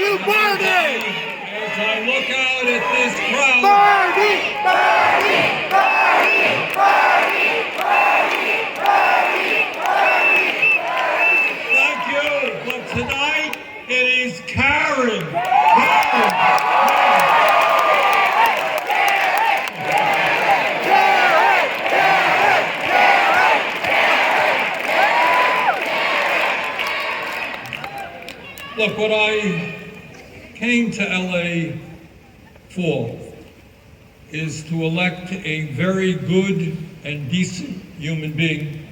to Bernie! As I look out at this crowd, Bernie! Bernie! Bernie! Bernie! Bernie! Bernie! Bernie! thank you, but tonight it is Karen. Karen. Look, what I came to LA for is to elect a very good and decent human being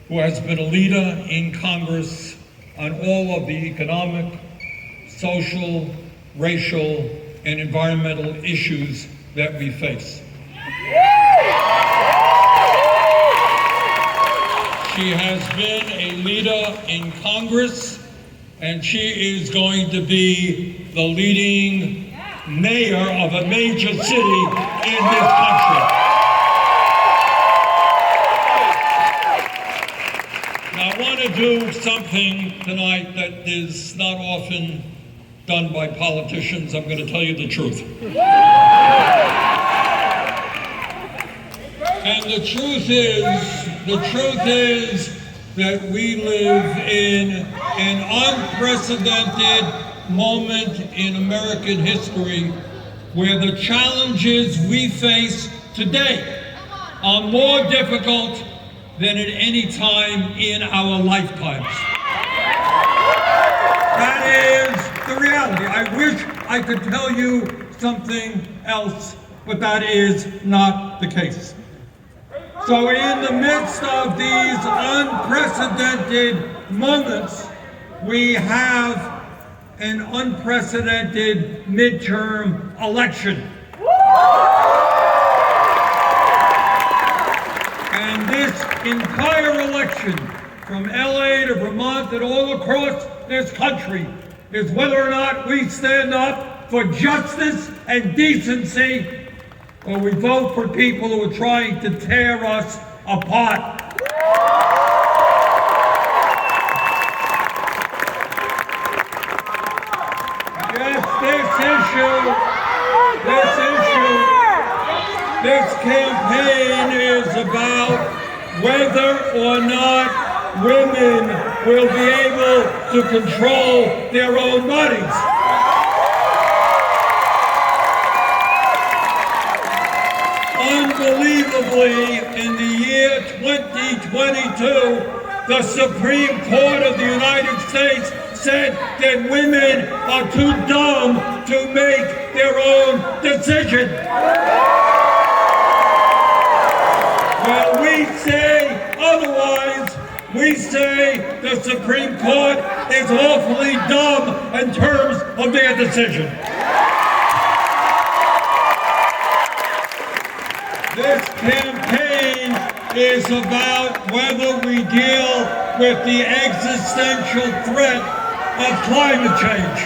who has been a leader in Congress on all of the economic, social, racial, and environmental issues that we face. She has been a leader in Congress, and she is going to be the leading mayor of a major city in this country. Now, I want to do something tonight that is not often done by politicians. I'm going to tell you the truth. And the truth is that we live in an unprecedented moment in American history where the challenges we face today are more difficult than at any time in our lifetimes. That is the reality. I wish I could tell you something else, but that is not the case. So in the midst of these unprecedented moments, we have an unprecedented midterm election. And this entire election, from LA to Vermont and all across this country, is whether or not we stand up for justice and decency, or we vote for people who are trying to tear us apart. This campaign is about whether or not women will be able to control their own bodies. Unbelievably, in the year 2022, the Supreme Court of the United States said that women are too dumb to make their own decision. Well, we say otherwise. We say the Supreme Court is awfully dumb in terms of their decision. This campaign is about whether we deal with the existential threat of climate change.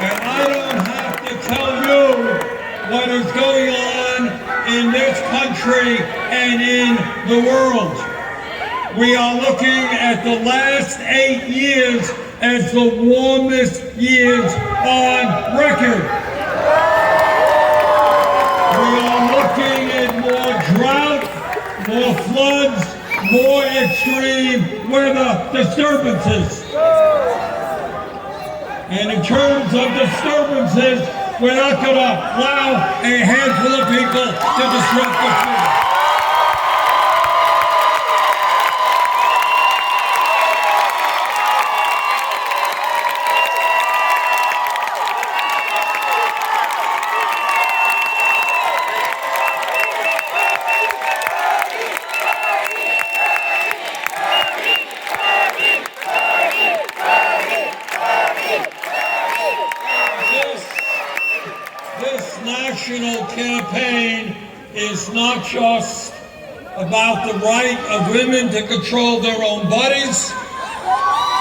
And I don't have to tell you what is going on in this country and in the world. We are looking at the last 8 years as the warmest years on record. We are looking at more drought, more floods, more extreme weather disturbances. And in terms of disturbances, we're not going to allow a handful of people to disrupt the flood. This national campaign is not just about the right of women to control their own bodies.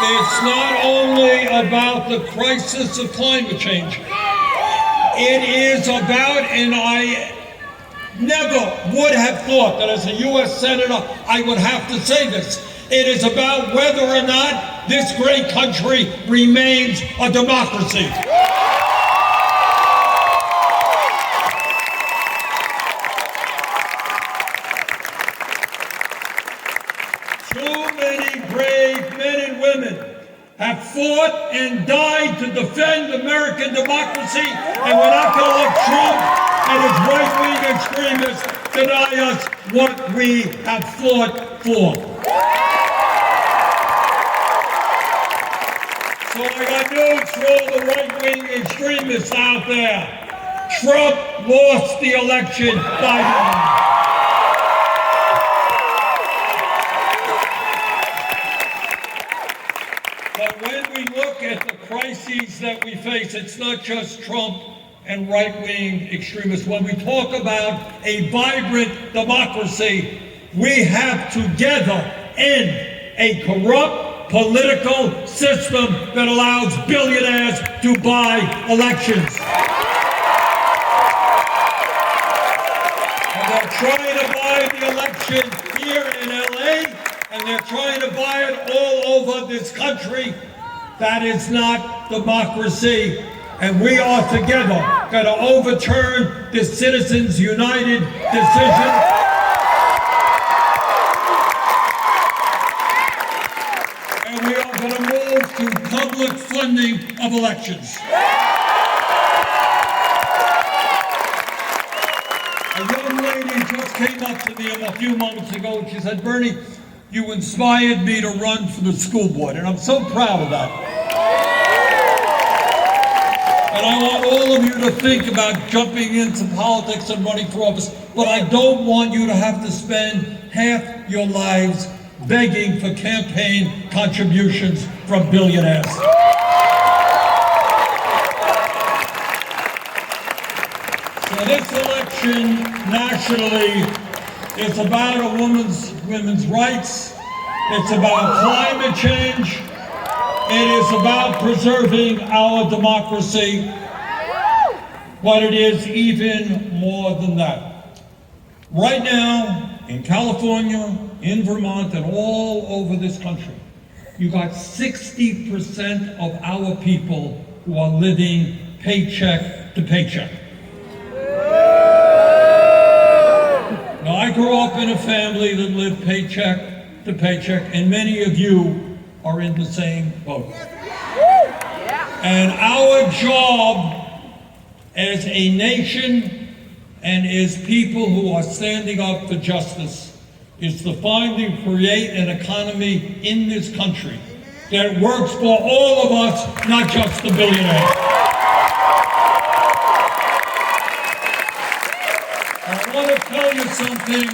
It's not only about the crisis of climate change. It is about, and I never would have thought that as a U.S. Senator I would have to say this, It is about whether or not this great country remains a democracy. Too many brave men and women have fought and died to defend American democracy, and we're not going to let Trump and his right-wing extremists deny us what we have fought for. So I got news for all the right-wing extremists out there. Trump lost the election by But when we look at the crises that we face, it's not just Trump and right-wing extremists. When we talk about a vibrant democracy, we have together end a corrupt political system that allows billionaires to buy elections. And they're trying to buy the election here in LA, and they're trying to buy it all over this country. That is not democracy. And we are together going to overturn this Citizens United decision. And we are going to move to public funding of elections. A young lady just came up to me a few moments ago and she said, "Bernie, you inspired me to run for the school board," and I'm so proud of that. And I want all of you to think about jumping into politics and running for office, but I don't want you to have to spend half your lives begging for campaign contributions from billionaires. So this election nationally is about women's rights. It's about climate change. It is about preserving our democracy. But it is even more than that. Right now, in California, in Vermont, and all over this country, you got 60% of our people who are living paycheck to paycheck. Now, I grew up in a family that lived paycheck to paycheck, and many of you are in the same boat. And our job as a nation and as people who are standing up for justice is to find and create an economy in this country that works for all of us, not just the billionaires. I want to tell you something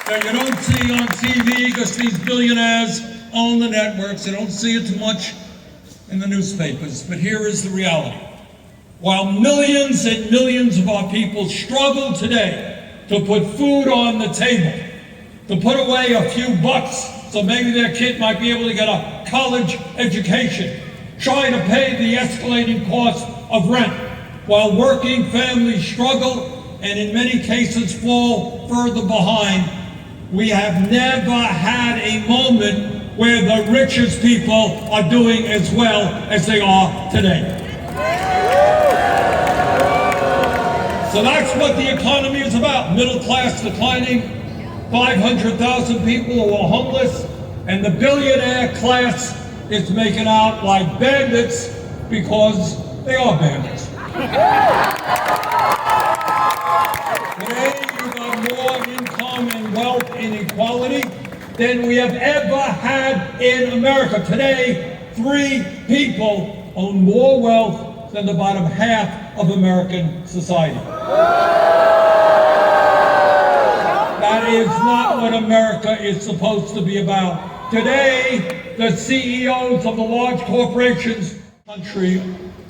that you don't see on TV because these billionaires own the networks. You don't see it too much in the newspapers, but here is the reality. While millions and millions of our people struggle today to put food on the table, to put away a few bucks so maybe their kid might be able to get a college education, trying to pay the escalating cost of rent, while working families struggle and in many cases fall further behind, we have never had a moment where the richest people are doing as well as they are today. So that's what the economy is about. Middle class declining, 500,000 people who are homeless, and the billionaire class is making out like bandits because they are bandits. Today you got more income and wealth inequality than we have ever had in America. Today, 3 people own more wealth than the bottom half of American society. That is not what America is supposed to be about. Today, the CEOs of the large corporations in the country,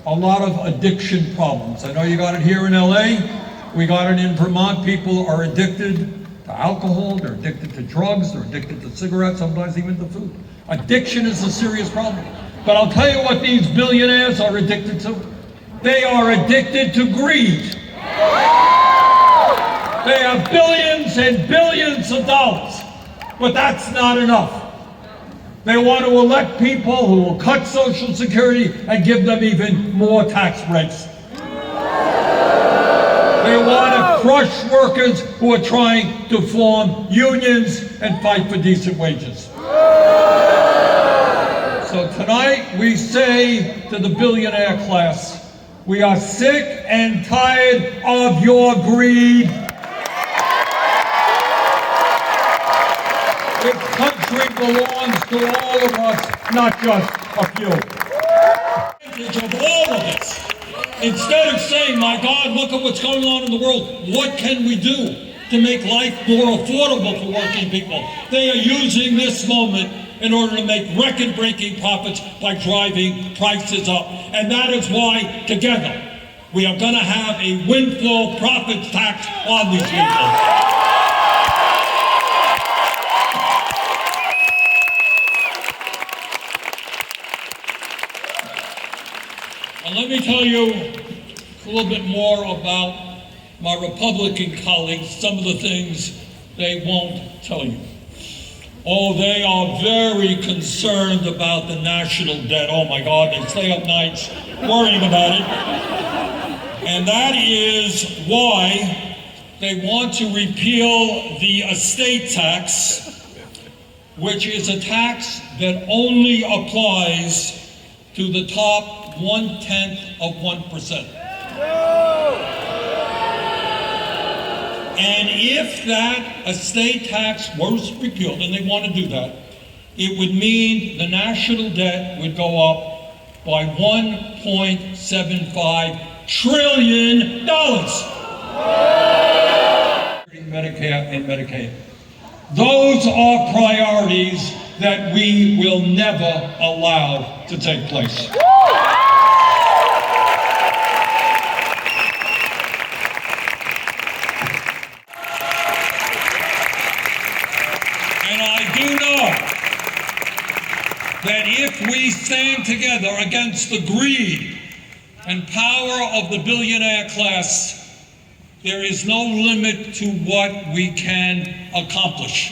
a lot of addiction problems. I know you got it here in LA. We got it in Vermont. People are addicted to alcohol, they're addicted to drugs, they're addicted to cigarettes, sometimes even to food. Addiction is a serious problem. But I'll tell you what these billionaires are addicted to. They are addicted to greed. They have billions and billions of dollars, but that's not enough. They want to elect people who will cut Social Security and give them even more tax breaks. They want to crush workers who are trying to form unions and fight for decent wages. So tonight we say to the billionaire class, we are sick and tired of your greed. This country belongs to all of us, not just a few. Of all of us. Instead of saying, my God, look at what's going on in the world, what can we do to make life more affordable for working people? They are using this moment in order to make record-breaking profits by driving prices up. And that is why, together, we are going to have a windfall profits tax on these people. And let me tell you a little bit more about my Republican colleagues, some of the things they won't tell you. Oh, they are very concerned about the national debt. Oh my God, they stay up nights worrying about it. And that is why they want to repeal the estate tax, which is a tax that only applies to the top 0.1%. And if that estate tax was repealed, and they want to do that, it would mean the national debt would go up by $1.75 trillion. Medicare and Medicaid. Those are priorities that we will never allow to take place. And I do know that if we stand together against the greed and power of the billionaire class, there is no limit to what we can accomplish.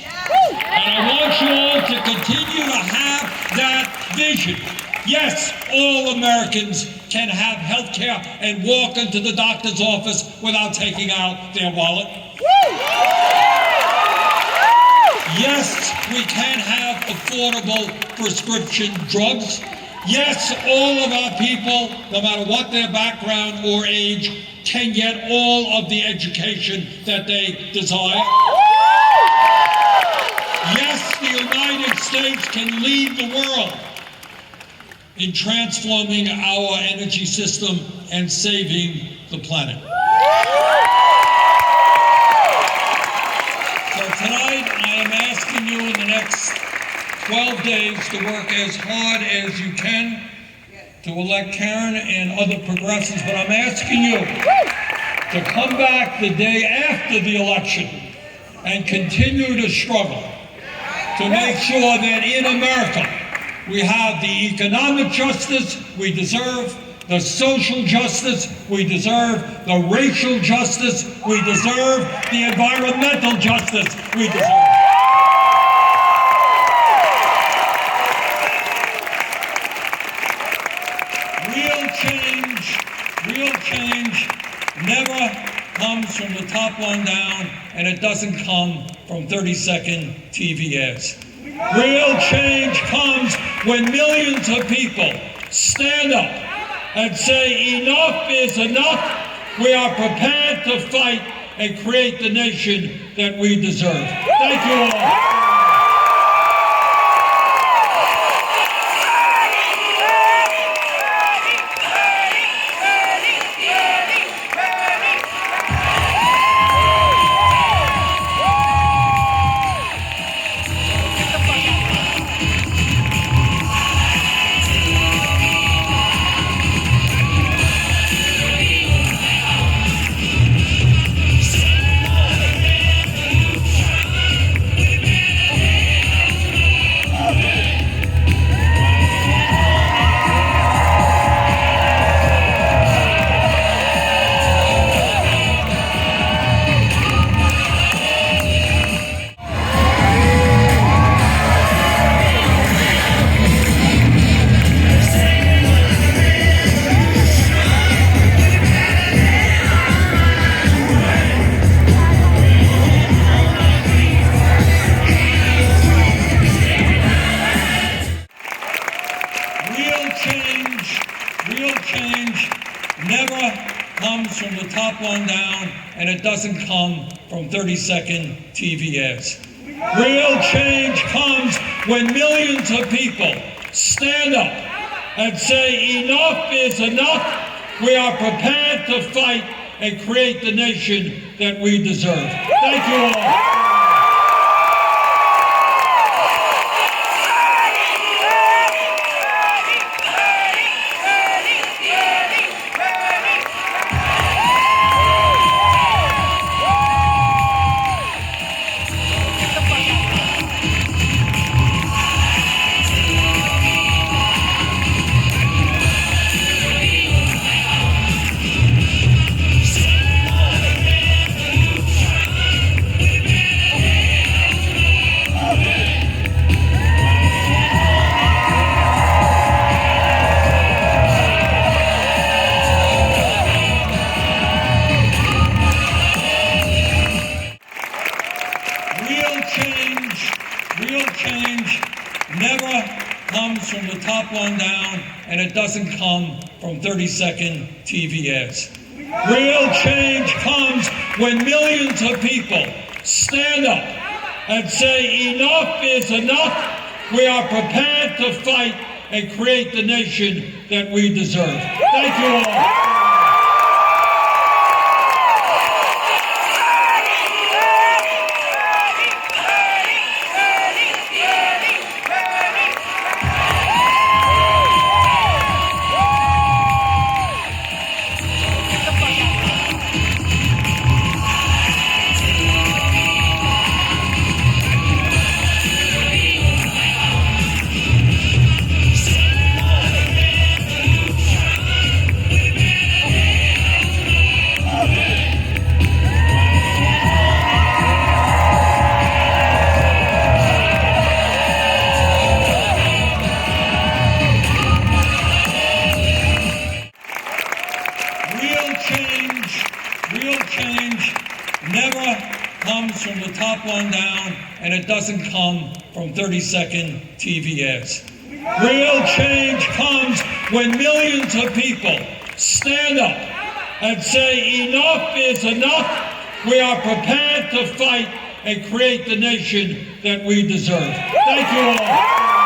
And I want you all to continue to have that vision. Yes, all Americans can have health care and walk into the doctor's office without taking out their wallet. Yes, we can have affordable prescription drugs. Yes, all of our people, no matter what their background or age, can get all of the education that they desire. Yes, the United States can lead the world in transforming our energy system and saving the planet. So tonight, I am asking you in the next 12 days to work as hard as you can to elect Karen and other progressives, but I'm asking you to come back the day after the election and continue to struggle to make sure that in America we have the economic justice we deserve, the social justice we deserve, the racial justice we deserve, the environmental justice we deserve. Real change never comes from the top one down, and it doesn't come from 30-second TV ads. Real change comes when millions of people stand up and say, enough is enough. We are prepared to fight and create the nation that we deserve. Thank you all. and it doesn't come from 30-second TV ads. Real change comes when millions of people stand up and say enough is enough. We are prepared to fight and create the nation that we deserve. Thank you all. Real change never comes from the top on down, and it doesn't come from 30-second TV ads. Real change comes when millions of people stand up and say enough is enough. We are prepared to fight and create the nation that we deserve. Thank you all. Real change never comes from the top on down, and it doesn't come from 30-second TV ads. Real change comes when millions of people stand up and say enough is enough. We are prepared to fight and create the nation that we deserve. Thank you all.